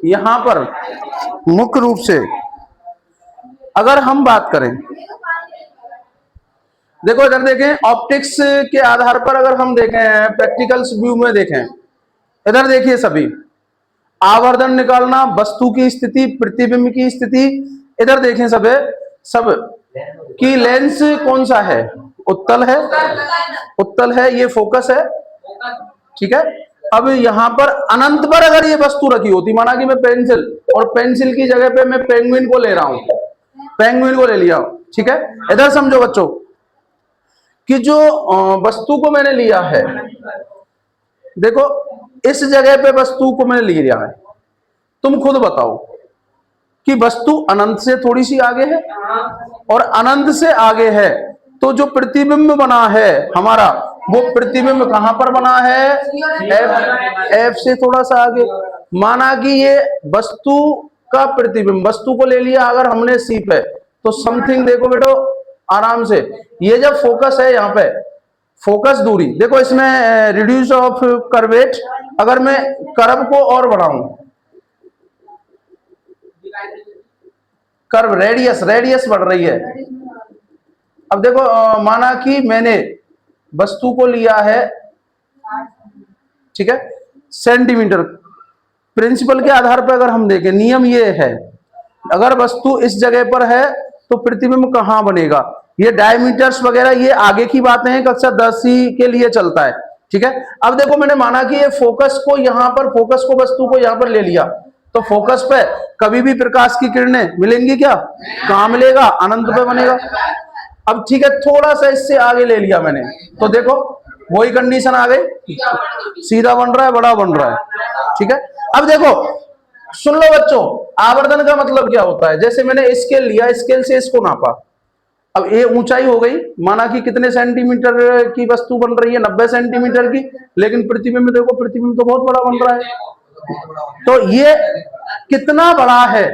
यहां पर मुख्य रूप से अगर हम बात करें, देखो इधर देखें, ऑप्टिक्स के आधार पर अगर हम देखें, प्रैक्टिकल्स व्यू में देखें, इधर देखिए सभी, आवर्धन निकालना, वस्तु की स्थिति, प्रतिबिंब की स्थिति, इधर देखें सब कि लेंस कौन सा है, उत्तल है, उत्तल है, ये फोकस है, ठीक है। अब यहां पर अनंत पर अगर ये वस्तु रखी होती, माना कि मैं पेंसिल, और पेंसिल की जगह पे मैं पेंगुइन को ले रहा हूं, पेंगुइन को ले लिया, ठीक है। इधर समझो बच्चों कि जो वस्तु को मैंने लिया है, देखो इस जगह पे वस्तु को मैंने लिया है, तुम खुद बताओ कि वस्तु अनंत से थोड़ी सी आगे है, और अनंत से आगे है, तो जो प्रतिबिंब बना है हमारा, वो प्रतिबिंब कहां पर बना है, एफ से थोड़ा सा आगे। माना कि ये वस्तु का प्रतिबिंब, वस्तु को ले लिया अगर हमने सी पे, तो समथिंग देखो बेटो आराम से, ये जब फोकस है यहाँ पे, फोकस दूरी देखो, इसमें रिड्यूस ऑफ कर्वेट, अगर मैं कर्व को और बढ़ाऊं, कर्व रेडियस बढ़ रही है। अब देखो माना कि मैंने वस्तु को लिया है, ठीक है, सेंटीमीटर, प्रिंसिपल के आधार पर अगर हम देखें, नियम ये है, अगर वस्तु इस जगह पर है तो प्रतिबिंब कहां बनेगा, ये डायमीटर्स वगैरह ये आगे की बातें हैं, कक्षा 10 के लिए चलता है, ठीक है। अब देखो मैंने माना कि ये फोकस को यहां पर, फोकस को वस्तु को यहां पर ले लिया, तो फोकस पे कभी भी प्रकाश की किरणें मिलेंगी क्या, कहां मिलेगा, अनंत पे बनेगा। अब ठीक है, थोड़ा सा इससे आगे ले लिया मैंने, तो देखो वही कंडीशन आ गई, सीधा बन रहा है, बड़ा बन रहा है, ठीक है। अब देखो सुन लो बच्चों, आवर्धन का मतलब क्या होता है, जैसे मैंने स्केल लिया, स्केल से इसको नापा, अब ये ऊंचाई हो गई, माना कि कितने सेंटीमीटर की वस्तु बन रही है, 90 सेंटीमीटर की, लेकिन प्रतिबिंब देखो, प्रतिबिंब तो बहुत बड़ा बन रहा है, तो ये कितना बड़ा है,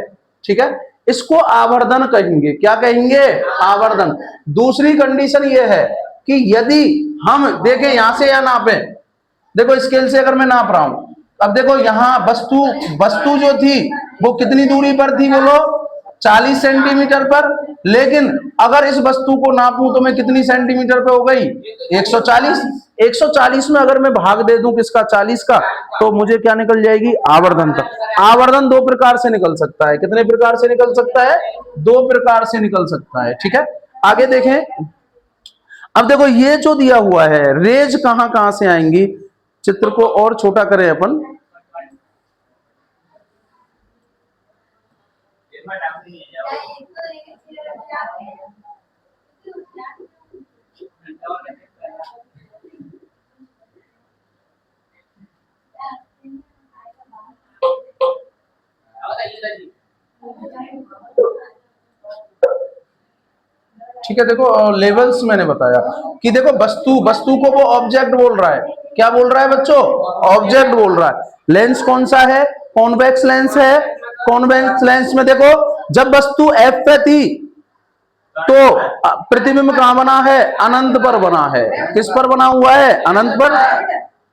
ठीक है, इसको आवर्धन कहेंगे। क्या कहेंगे, आवर्धन। दूसरी कंडीशन ये है कि यदि हम देखें यहां से या नापे, देखो स्केल से अगर मैं नाप रहा हूं, अब देखो यहां वस्तु जो थी वो कितनी दूरी पर थी, बोलो 40 सेंटीमीटर पर, लेकिन अगर इस वस्तु को नापूं तो मैं कितनी सेंटीमीटर पे हो गई, 140। 140 में अगर मैं भाग दे दूं किसका, 40 का, तो मुझे क्या निकल जाएगी, आवर्धन का। आवर्धन दो प्रकार से निकल सकता है, कितने प्रकार से निकल सकता है, दो प्रकार से निकल सकता है, ठीक है। आगे देखें, अब देखो ये जो दिया हुआ है, रेज कहां कहां से आएंगी, चित्र को और छोटा करें अपन, ठीक है। देखो लेवल्स मैंने बताया कि देखो वस्तु को वो ऑब्जेक्ट बोल रहा है, क्या बोल रहा है बच्चों, ऑब्जेक्ट बोल रहा है। लेंस कौन सा है, कॉन्वेक्स लेंस है। कॉन्वेक्स लेंस में देखो जब वस्तु एफ पे थी तो प्रतिबिंब कहां बना है, अनंत पर बना है। किस पर बना हुआ है, अनंत पर,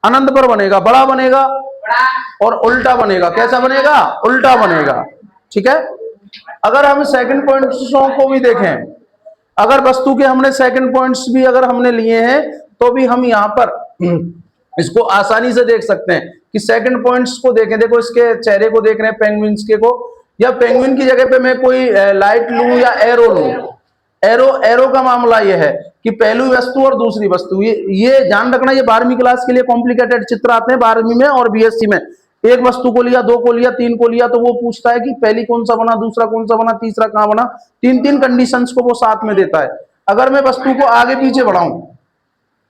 अनंत पर बनेगा, बड़ा बनेगा और उल्टा बनेगा। कैसा बनेगा, उल्टा बनेगा, ठीक है। अगर हम सेकंड पॉइंट्सों को भी देखें, अगर वस्तु के हमने सेकंड पॉइंट्स भी अगर हमने लिए हैं, तो भी हम यहां पर इसको आसानी से देख सकते हैं कि सेकंड पॉइंट्स को देखें। देखो इसके चेहरे को देख रहे हैं पेंगुइन्स के को, या पेंगुइन की जगह पे मैं कोई लाइट लूं या एरो लूं, एरो का मामला यह है कि पहली वस्तु और दूसरी वस्तु, ये ध्यान रखना, ये 12वीं क्लास के लिए कॉम्प्लिकेटेड चित्र आते हैं 12वीं में और बीएससी में। एक वस्तु को लिया, दो को लिया, तीन को लिया, तो वो पूछता है कि पहली कौन सा बना, दूसरा कौन सा बना, तीसरा कहां बना। तीन तीन कंडीशंस को वो साथ में देता है। अगर मैं वस्तु को आगे पीछे बढ़ाऊं,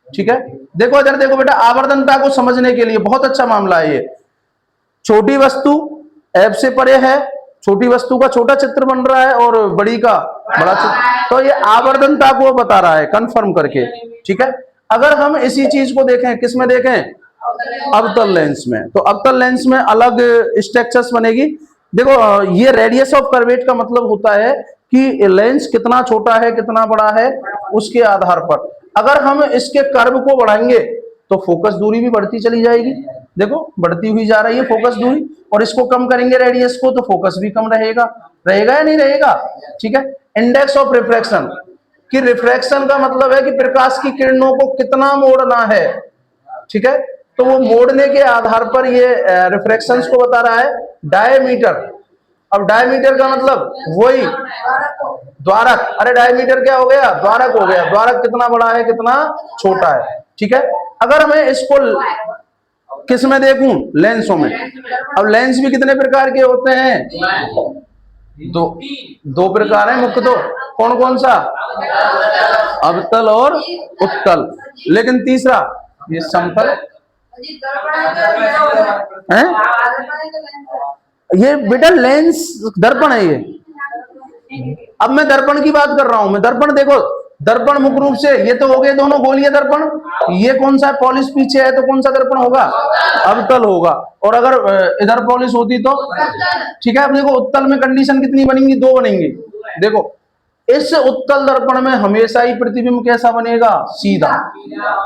ठीक है, देखो इधर देखो बेटा, आवर्धनता को समझने के लिए बहुत अच्छा मामला है ये। छोटी वस्तु एफ से परे है, छोटी वस्तु का छोटा चित्र बन रहा है और बड़ी का बड़ा चित्र, तो ये आवर्धनता को बता रहा है कंफर्म करके, ठीक है। अगर हम इसी चीज को देखें, किस में देखें, अवतल लेंस में, तो अवतल लेंस में अलग स्ट्रक्चर्स बनेगी। देखो ये रेडियस ऑफ कर्वेट का मतलब होता है कि लेंस कितना छोटा है कितना बड़ा है, उसके आधार पर अगर हम इसके कर्व को बढ़ाएंगे तो फोकस दूरी भी बढ़ती चली जाएगी। देखो बढ़ती हुई जा रही है फोकस दूरी, और इसको कम करेंगे रेडियस को तो फोकस भी कम रहेगा, रहेगा या नहीं रहेगा। ठीक है, इंडेक्स ऑफ रिफ्रैक्शन, कि रिफ्रैक्शन का मतलब है कि प्रकाश की किरणों को कितना मोड़ना है। ठीक है, तो वो मोड़ने के आधार पर ये रिफ्रैक्शंस को बता रहा है। डायमीटर, अब डायमीटर का मतलब वही द्वारक, अरे डायमीटर क्या हो गया, द्वारक हो गया। द्वारक कितना बड़ा है कितना छोटा है। ठीक है, अगर मैं इसको किस में देखूं, लेंसों में। अब लेंस भी कितने प्रकार के होते हैं, दो प्रकार है मुख्य। दो कौन कौन सा, अवतल और उत्तल। लेकिन तीसरा ये समतल है। ये बेटा लेंस दर्पण है ये। अब मैं दर्पण की बात कर रहा हूं। मैं दर्पण देखो, दर्पण मुख्य रूप से ये तो हो गए दोनों गोलीय दर्पण। ये कौन सा पॉलिश पीछे है तो कौन सा दर्पण होगा, अवतल होगा। और अगर इधर पॉलिश होती तो, ठीक है। अब देखो उत्तल में कंडीशन कितनी बनेंगी, दो बनेंगी। देखो इस उत्तल दर्पण में हमेशा ही प्रतिबिंब कैसा बनेगा, सीधा।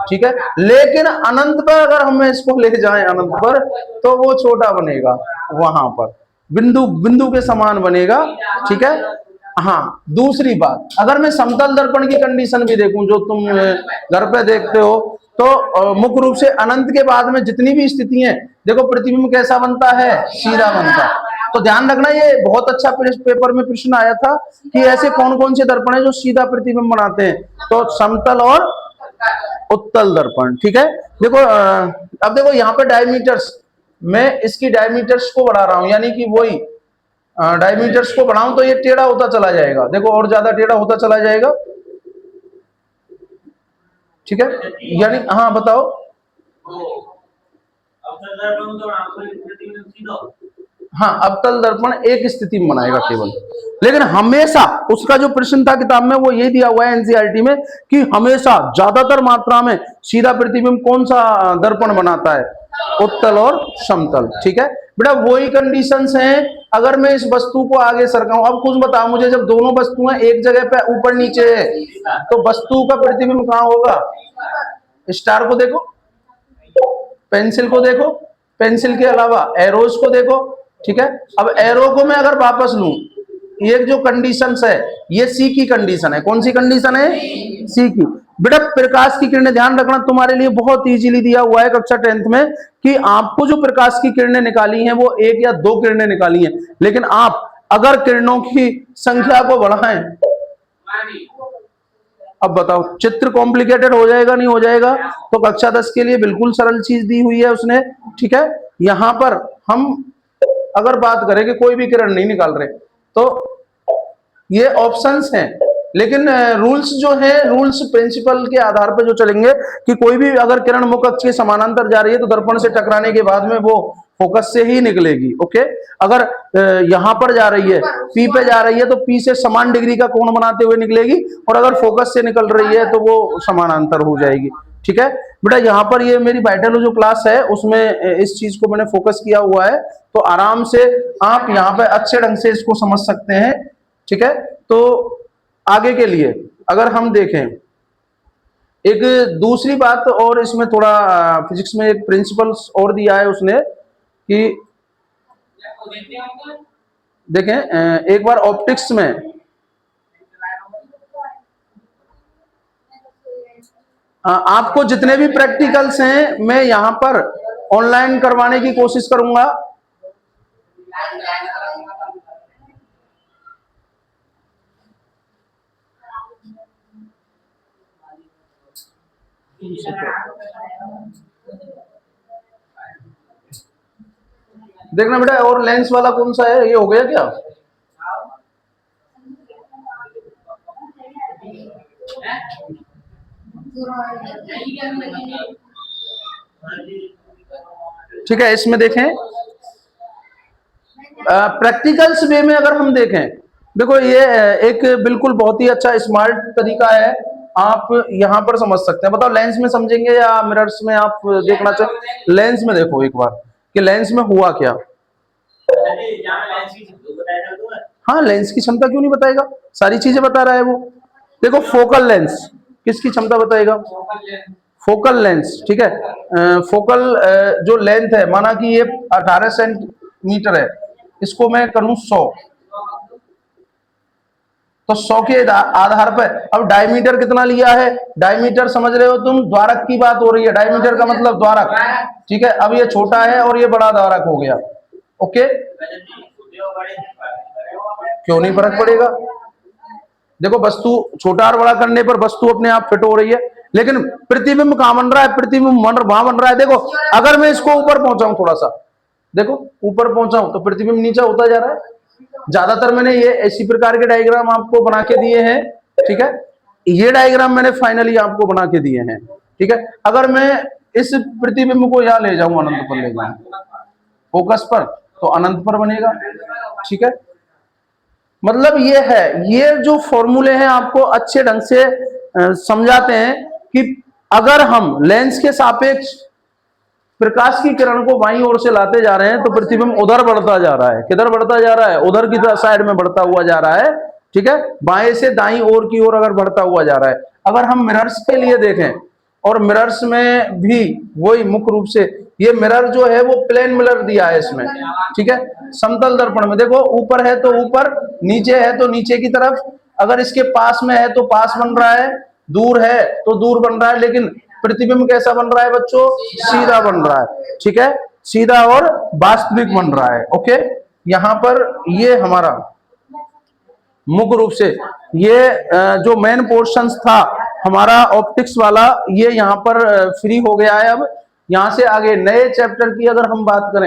ठीक है, लेकिन अनंत पर अगर हम इसको ले जाएं अनंत पर तो वो छोटा बनेगा, वहां पर बिंदु बिंदु के समान बनेगा। ठीक है। हाँ, दूसरी बात, अगर मैं समतल दर्पण की कंडीशन भी देखूं जो तुम घर पे देखते हो, तो मुख्य रूप से अनंत के बाद में जितनी भी स्थिति है, देखो प्रतिबिंब कैसा बनता है, सीधा बनता है। तो ध्यान रखना, ये बहुत अच्छा पेपर में प्रश्न आया था कि ऐसे कौन कौन से दर्पण है जो सीधा प्रतिबिंब बनाते हैं। तो समतल और उत्तल दर्पण। ठीक है, देखो अब देखो यहाँ पे डायमीटर्स, मैं इसकी डायमीटर्स को बढ़ा रहा हूं, यानी कि वही डायमीटर्स को बढ़ाऊं तो ये टेढ़ा होता चला जाएगा। देखो और ज्यादा टेढ़ा होता चला जाएगा। ठीक है, यानी हाँ बताओ, हाँ अवतल दर्पण एक स्थिति में बनाएगा केवल। लेकिन हमेशा उसका जो प्रश्न था किताब में वो ये दिया हुआ है एनसीईआरटी में कि हमेशा ज्यादातर मात्रा में सीधा प्रतिबिंब कौन सा दर्पण बनाता है, उत्तल और समतल। ठीक है बेटा, वही कंडीशंस हैं। अगर मैं इस वस्तु को आगे सरकाऊं, अब कुछ बताओ मुझे, जब दोनों वस्तुएं एक जगह पे ऊपर नीचे है तो वस्तु का प्रतिबिंब कहां होगा। स्टार को देखो, पेंसिल को देखो, पेंसिल के अलावा एरोज को देखो। ठीक है, अब एरो को मैं अगर वापस लूं, ये जो कंडीशंस है ये सी की कंडीशन है। कौन सी कंडीशन है, सी की। बेटा प्रकाश की किरणें, ध्यान रखना तुम्हारे लिए बहुत इजीली दिया हुआ है कक्षा 10th में कि आपको जो प्रकाश की किरणें निकाली हैं वो एक या दो किरणें निकाली हैं, लेकिन आप अगर किरणों की संख्या को बढ़ाएं, अब बताओ चित्र कॉम्प्लिकेटेड हो जाएगा नहीं हो जाएगा। तो कक्षा 10 के लिए बिल्कुल सरल चीज दी हुई है उसने। ठीक है, यहां पर हम अगर बात करें कि कोई भी किरण नहीं निकाल रहे तो ये ऑप्शंस हैं, लेकिन रूल्स जो है, रूल्स प्रिंसिपल के आधार पर जो चलेंगे कि कोई भी अगर किरण मुख्य अक्ष के समानांतर जा रही है तो दर्पण से टकराने के बाद में वो फोकस से ही निकलेगी। ओके, अगर यहां पर जा रही है, पी पे जा रही है तो पी से समान डिग्री का कोण बनाते हुए निकलेगी, और अगर फोकस से निकल रही है तो वो समानांतर हो जाएगी। ठीक है बेटा, यहाँ पर ये मेरी वाइटल जो क्लास है उसमें इस चीज को मैंने फोकस किया हुआ है, तो आराम से आप यहाँ पे अच्छे ढंग से इसको समझ सकते हैं। ठीक है, तो आगे के लिए अगर हम देखें एक दूसरी बात, और इसमें थोड़ा फिजिक्स में एक प्रिंसिपल और दिया है उसने कि देखें एक बार ऑप्टिक्स में आपको जितने भी प्रैक्टिकल्स हैं मैं यहां पर ऑनलाइन करवाने की कोशिश करूंगा। देखना बेटा, और लेंस वाला कौन सा है, ये हो गया क्या। ठीक है, इसमें देखें प्रैक्टिकल्स वे में अगर हम देखें, देखो ये एक बिल्कुल बहुत ही अच्छा स्मार्ट तरीका है, आप यहां पर समझ सकते हैं। बताओ लेंस में समझेंगे या मिरर्स में आप देखना चाहते। लेंस में देखो एक बार कि लेंस में हुआ क्या। हाँ, लेंस की क्षमता क्यों नहीं बताएगा, सारी चीजें बता रहा है वो। देखो फोकल लेंस किसकी क्षमता बताएगा, फोकल लेंस। ठीक है, फोकल जो लेंथ है, माना कि ये 18 मीटर है, इसको मैं करूं 100, तो 100 के आधार पर अब डायमीटर कितना लिया है, डायमीटर समझ रहे हो तुम, द्वारक की बात हो रही है, डायमीटर का मतलब द्वारक, ठीक है। अब ये छोटा है और ये बड़ा द्वारक हो गया, ओके। क्यों नहीं फर्क पड़ेगा, देखो वस्तु छोटा और बड़ा करने पर वस्तु अपने आप फिट हो रही है, लेकिन प्रतिबिंब कहां बन रहा है, प्रतिबिंब वहां बन रहा है। देखो अगर मैं इसको ऊपर पहुंचाऊं थोड़ा सा, देखो ऊपर पहुंचाऊं तो प्रतिबिंब नीचे होता जा रहा है। ज्यादातर मैंने ये इसी प्रकार के डायग्राम आपको बना के दिए हैं, ठीक है। ये डायग्राम मैंने फाइनली आपको बना के दिए हैं, ठीक है। अगर मैं इस प्रतिबिंब को यहां ले जाऊं, अनंत पर ले जाऊं, फोकस पर, तो अनंत पर बनेगा, ठीक है। मतलब ये है, ये जो फॉर्मूले हैं आपको अच्छे ढंग से समझाते हैं कि अगर हम लेंस के सापेक्ष प्रकाश की किरण को बाईं ओर से लाते जा रहे हैं तो प्रतिबिंब उधर बढ़ता जा रहा है, किधर बढ़ता जा रहा है, उधर की साइड में बढ़ता हुआ जा रहा है, ठीक है। बाएं से दाईं ओर की ओर अगर बढ़ता हुआ जा रहा है। अगर हम मिरर्स के लिए देखें, और मिरर्स में भी वही मुख्य रूप से ये मिरर जो है वो प्लेन मिरर दिया है इसमें, ठीक है। समतल दर्पण में देखो ऊपर है तो ऊपर, नीचे है तो नीचे की तरफ, अगर इसके पास में है तो पास बन रहा है, दूर है तो दूर बन रहा है, लेकिन प्रतिबिंब कैसा बन रहा है बच्चों, सीधा बन रहा है, ठीक है, सीधा और वास्तविक बन रहा है, ओके। यहां पर ये हमारा मुख्य रूप से ये जो मेन पोर्शन था हमारा ऑप्टिक्स वाला, ये यहाँ पर फ्री हो गया है। अब यहाँ से आगे नए चैप्टर की अगर हम बात करें